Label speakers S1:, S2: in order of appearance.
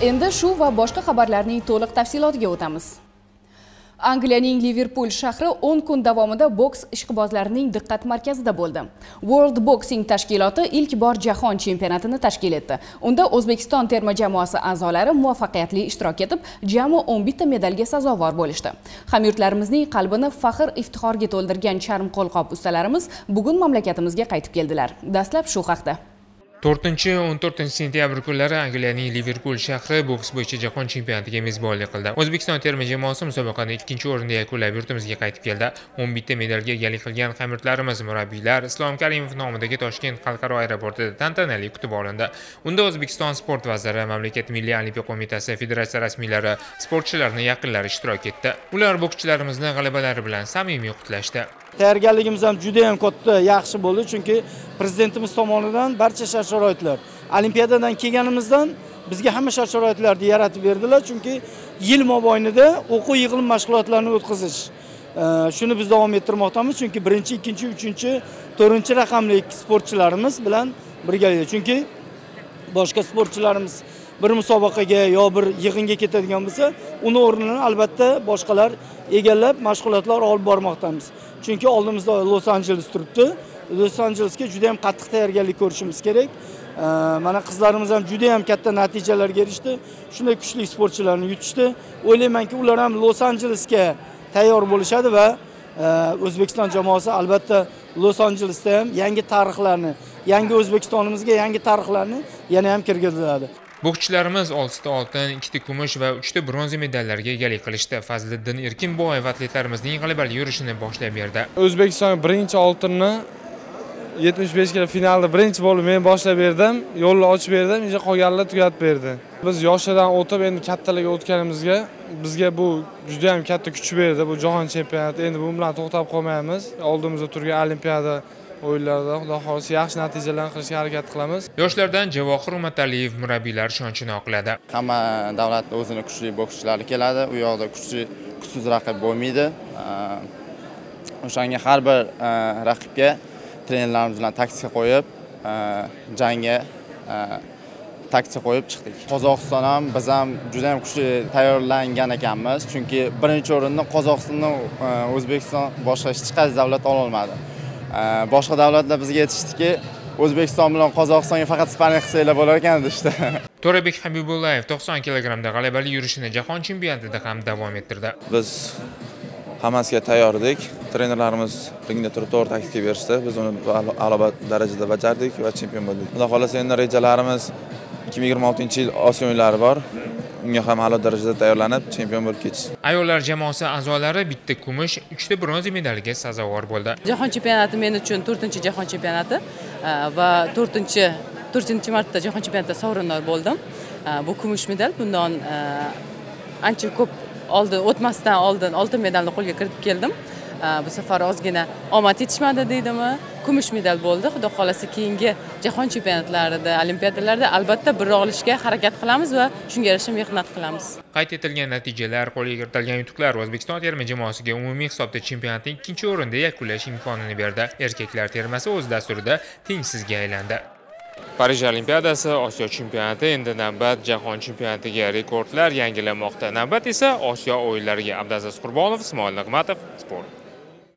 S1: Endi shu va boshqa xabarlarning to'liq tafsilotiga o'tamiz. Angliyaning Liverpool shahri 10 kun davomida boks ishqibozlarining diqqat markazida bo'ldi. World Boxing tashkiloti ilk bor jahon chempionatini tashkil etdi. Unda O'zbekiston terma jamoasi a'zolari muvaffaqiyatli ishtirok etib, jami 11 ta medalga sazovor bo'lishdi. Hamyurtlarimizning qalbini faxr iftixorga to'ldirgan charm qo'lqop ustalarimiz bugun mamlakatimizga qaytib keldilar. Dastlab shu haqda
S2: 4-14 sentyabr kunlari Angliyaning Liverpool shahri boks bo'yicha jahon chempionatiga mezbonlik qildi. O'zbekiston terma jamoasi musobaqani 2-o'rinda yakunlab yurtimizga qaytib keldi. 11 ta medalga egalik qilgan hamyurtlarimiz murabbiylar Islom Karimov nomidagi Toshkent xalqaro aeroportida tantanali kutib olindi. Unda O'zbekiston sport vaziri, mamlakat Milliy olimpiya qo'mitasi, federatsiya rasmiylari, sportchilarning yaqinlari ishtirok etdi. Ular bokschilarimizni g'alabalari bilan samimiy qutlashdi.
S3: Tayyorgarligimiz ham juda ham katta, yaxshi bo'ldi, chunki prezidentimiz tomonidan barcha shart-sharoitlar olimpiadadan kelganimizdan bizga hamma shart-sharoitlarni yaratib berdilar, chunki yil mobaynida o'quv yig'im mashg'ulotlarini o'tkazish. Shuni biz davom ettirmoqdamiz, chunki 1-chi, 2-chi, 3-chi, 4-chi raqamli sportchilarimiz bilan birgalikda, chunki boshqa sportchilarimiz bir musobaqaga yo bir yig'inga ketadigan bo'lsa, uni o'rnini albatta boshqalar egallab mashg'ulotlar olib bormoqdamiz. Chunki oldimizda Los Angeles turibdi. Los Angelesga juda ham qattiq tayyorgarlik ko'rishimiz kerak. Mana qizlarimiz ham juda ham katta natijalarga erishdi. Shunday kuchli sportchilarni yutishdi. O'ylaymanki, ular ham Los Angelesga tayyor bo'lishadi va O'zbekiston jamoasi albatta Los Angelesda ham yangi tarixlarni, yangi O'zbekistonimizga yangi tarixlarni yana ham kirgizadi.
S2: Bokschilarimiz 6 ta oltin, 2 ta kumush va 3 ta bronza medallarga egalik qilishdi. Fazliddin Erkinboyev atletlarimizning g'alabali yurishini boshlab berdi.
S4: O'zbekiston birinchi oltinni 75 kg finalda birinchi bo'lib men boshlab berdim, yo'lni ochib berdim, ish qolganlar tugatib berdi. Biz yoshlardan o'tib endi kattalarga o'tganimizga bizga bu juda ham katta kuch berdi. Bu jahon chempionati. Endi bu bilan to'xtab qolmaymiz. Oldimizda turgan olimpiada o'yinlarda xudo xohlasa yaxshi natijalarni qilishga harakat qilamiz.
S2: Yoshlardan Javohir Umataliyev murabbiylar ishonchini oqladi.
S5: Hamma davlatda o'zini kuchli bokschilari keladi. U yoqda kuchsiz raqib bo'lmaydi. O'shanga har bir raqibga trenerlarimiz bilan taktika qo'yib, jangga taktika qo'yib chiqdik. Qozog'iston ham, biz ham juda ham kuchli tayyorlangan ekanmiz, chunki birinchi o'rinni Qozog'istondan O'zbekiston boshqa hech qaysi davlat ola olmadi. Boshqa davlatlar bizga aytishdiki, O'zbekiston bilan Qozog'istonga faqat sparring qilsanglar bo'lar ekan deydi.
S2: To'rabek Habibullayev 90 kg g'alabali yurishini jahon chempionatida ham davom ettirdi.
S6: Biz hammasiga tayyordik. Trenerlarimiz ringda turib to'g'ri taktika berishdi. Biz uni a'lo darajada bajardik va chempion bo'ldik. Xudo xolasa endi rejalarimiz 2026-yil Osiyo o'yinlari bor. Unga ham a'lo darajada tayyorlanib, chempion bo'lib ketish.
S2: Ayollar jamoasi a'zolari bitta kumush, 3 ta bronza medalga sazovor bo'ldi.
S7: Jahon chempionati men uchun 4-jahon chempionati va 4-marta jahon chempionatida sovrindor bo'ldim. Bu kumush medal. Bundan ancha ko'p o'tmasdan oldin oltin medalni qo'lga kiritib keldim. Bu safar ozgina omad yetishmadi deydimi, kumush medal bo'ldi. Xudo xolasa keyingi jahon chempionatlarida, olimpiadalarda albatta bir olishga harakat qilamiz va shunga yarasha mehnat qilamiz.
S2: Qayd etilgan natijalar, qo'lga kiritilgan yutuqlar O'zbekiston terma jamoasiga umumiy hisobda chempionatning 2-o'rinda yakunlash imkonini berdi. Erkaklar termasi o'z dasturida tengsizga aylandi. Parij Olimpiadasi, Osiyo chempionati, endi navbat jahon chempionatiga rekordlar yangilamoqda. Navbat esa Osiyo o'yinlariga. Abdulaziz Qurbonov, Ismoil Nig'matov, sport.